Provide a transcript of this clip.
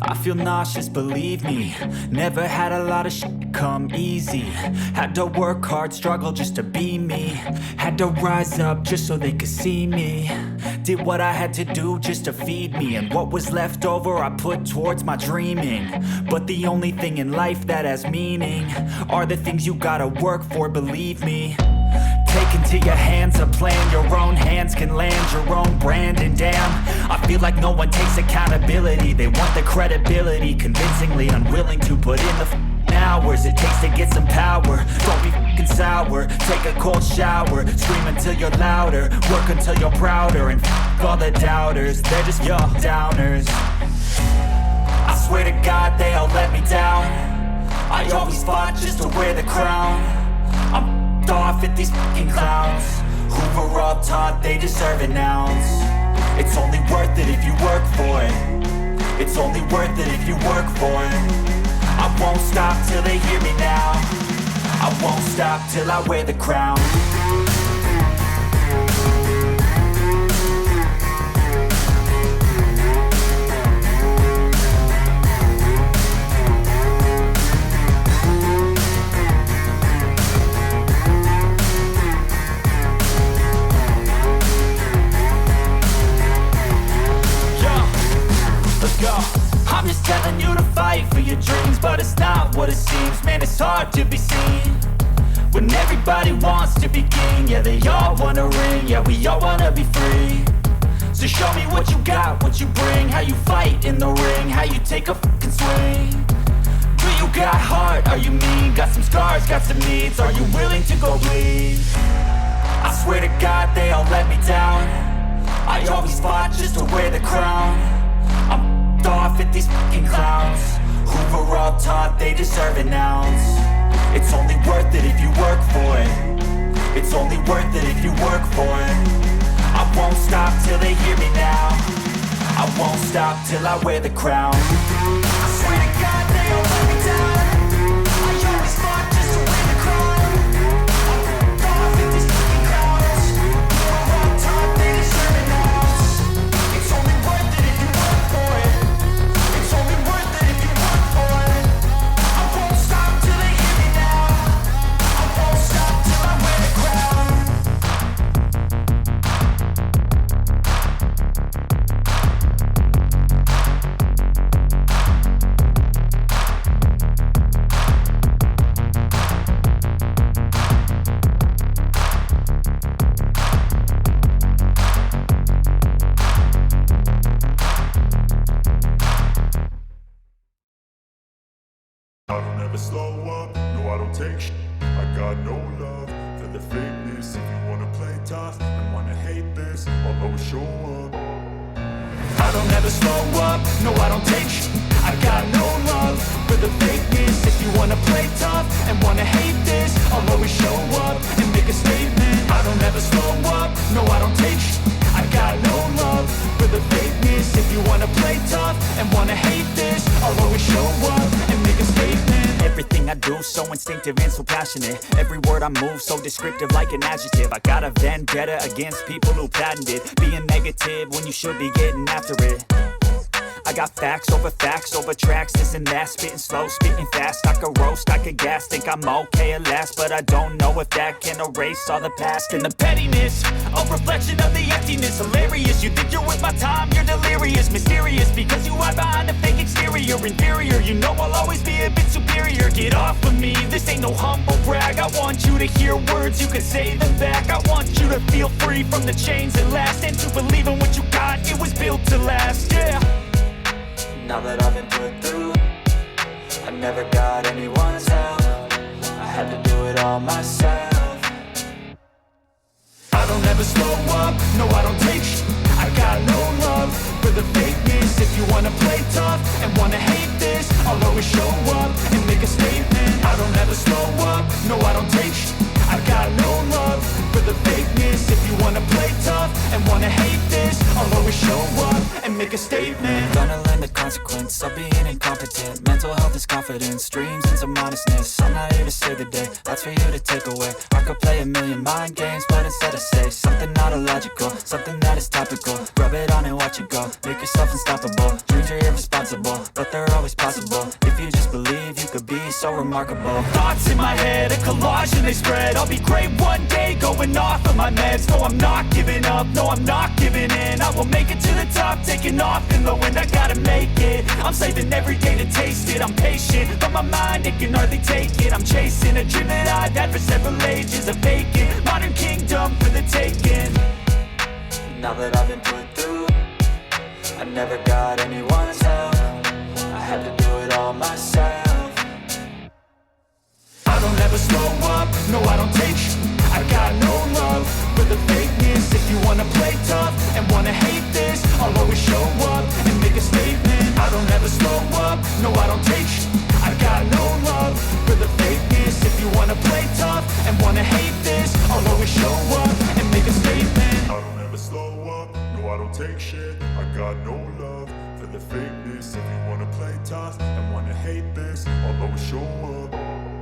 I feel nauseous, believe me. Never had a lot of shit come easy. Had to work hard, struggle just to be me. Had to rise up just so they could see me. Did what I had to do just to feed me. And what was left over I put towards my dreaming. But the only thing in life that has meaning are the things you gotta work for, believe me. Take into your hands a plan. Your own hands can land your own brand. And damn, I feel like no one takes accountability. They want the credibility, convincingly unwilling to put in the hours it takes to get some power. Don't be f***ing sour. Take a cold shower. Scream until you're louder. Work until you're prouder. And f*** all the doubters, they're just your downers. I swear to God they all let me down. I always fought just to wear the crown. I'm off at these fucking clowns who were all taught they deserve an ounce. It's only worth it if you work for it. It's only worth it if you work for it. I won't stop till they hear me now. I won't stop till I wear the crown. I'm just telling you to fight for your dreams, but it's not what it seems. Man, it's hard to be seen when everybody wants to be king. Yeah, they all wanna ring, yeah, we all wanna be free. So show me what you got, what you bring, how you fight in the ring, how you take a fucking swing. Do you got heart, are you mean? Got some scars, got some needs, are you willing to go bleed? I swear to God they all let me down. I always fought just to wear the crown. I'm off at these fucking clowns who were all taught they deserve an ounce. It's only worth it if you work for it. It's only worth it if you work for it. I won't stop till they hear me now. I won't stop till I wear the crown. I swear to God they all let me down. I always fought just to wear the crown. I'm off at these fucking clowns who were all taught they deserve an ounce. It's only worth it if you work for it. It's only worth it if you work for it. I won't stop till they hear me now. I won't stop till I wear the crown. I don't ever slow up, no I don't take shit. I got no love for the fakeness. If you wanna play tough and wanna hate this, I'll always show up. I don't ever slow up, no I don't take shit. I got no love for the fakeness. If you wanna play tough and wanna hate this, I'll always show up and make a statement. I don't ever slow up, no I don't take shit. I got no love for the fakeness. If you wanna play tough and wanna hate this, I'll always show up and make a statement. Everything I do so instinctive and so passionate. Every word I move so descriptive like an adjective. I got a vendetta against people who patented being negative when you should be getting after it. I got facts over tracks, this and that. Spitting slow, spitting fast. I could roast, I could gas. Think I'm okay at last, but I don't know if that can erase all the past. And the pettiness, a reflection of the emptiness. Hilarious, you think you're worth my time, you're delirious. Mysterious, because you hide behind a fake exterior. Inferior, you know I'll always be a bit superior. Get off of me, this ain't no humble brag. I want you to hear words, you can say them back. I want you to feel free from the chains that last, and to believe in what you got, it was built to last, yeah. Now that I've been put through, I never got anyone's help. I had to do it all myself. I don't ever slow up, no I don't take shit. I got no love for the fakeness. If you wanna play tough and wanna hate this, I'll always show up and make a statement. I don't ever slow up, no I don't take shit. I got no love for the fakeness. If you wanna play tough and wanna hate this, I'll always show up and make a statement. Gonna learn the consequence of being incompetent. Mental health is confidence, dreams and some honestness. I'm not here to save the day, that's for you to take away. I could play a million mind games, but instead I say something not illogical, something that is topical. Rub it on and watch it go, make yourself unstoppable. Dreams are irresponsible, but they're always possible. If you just believe, you could be so remarkable. Thoughts in my head, a collage and they spread. I'll be great one day, going off of my meds. No, I'm not giving up, no, I'm not giving in. I will make it to the top, taking off in the wind. I gotta make it, I'm saving every day to taste it. I'm patient, but my mind, it can hardly take it. I'm chasing a dream that I've had for several ages. A vacant, modern kingdom for the taking. Now that I've been put through, I never got anyone's help. I had to do it all myself. I don't ever slow up, no I don't take sh**. I got no love for the fakeness. If you wanna play tough and wanna hate this, I'll always show up and make a statement. I don't ever slow up, no I don't take sh**. I got no love for the fakeness. If you wanna play tough and wanna hate this, I'll always show up and make a statement. I don't ever slow up, no I don't take shit. I got no love for the fakeness. If you wanna play tough and wanna hate this, I'll always show up.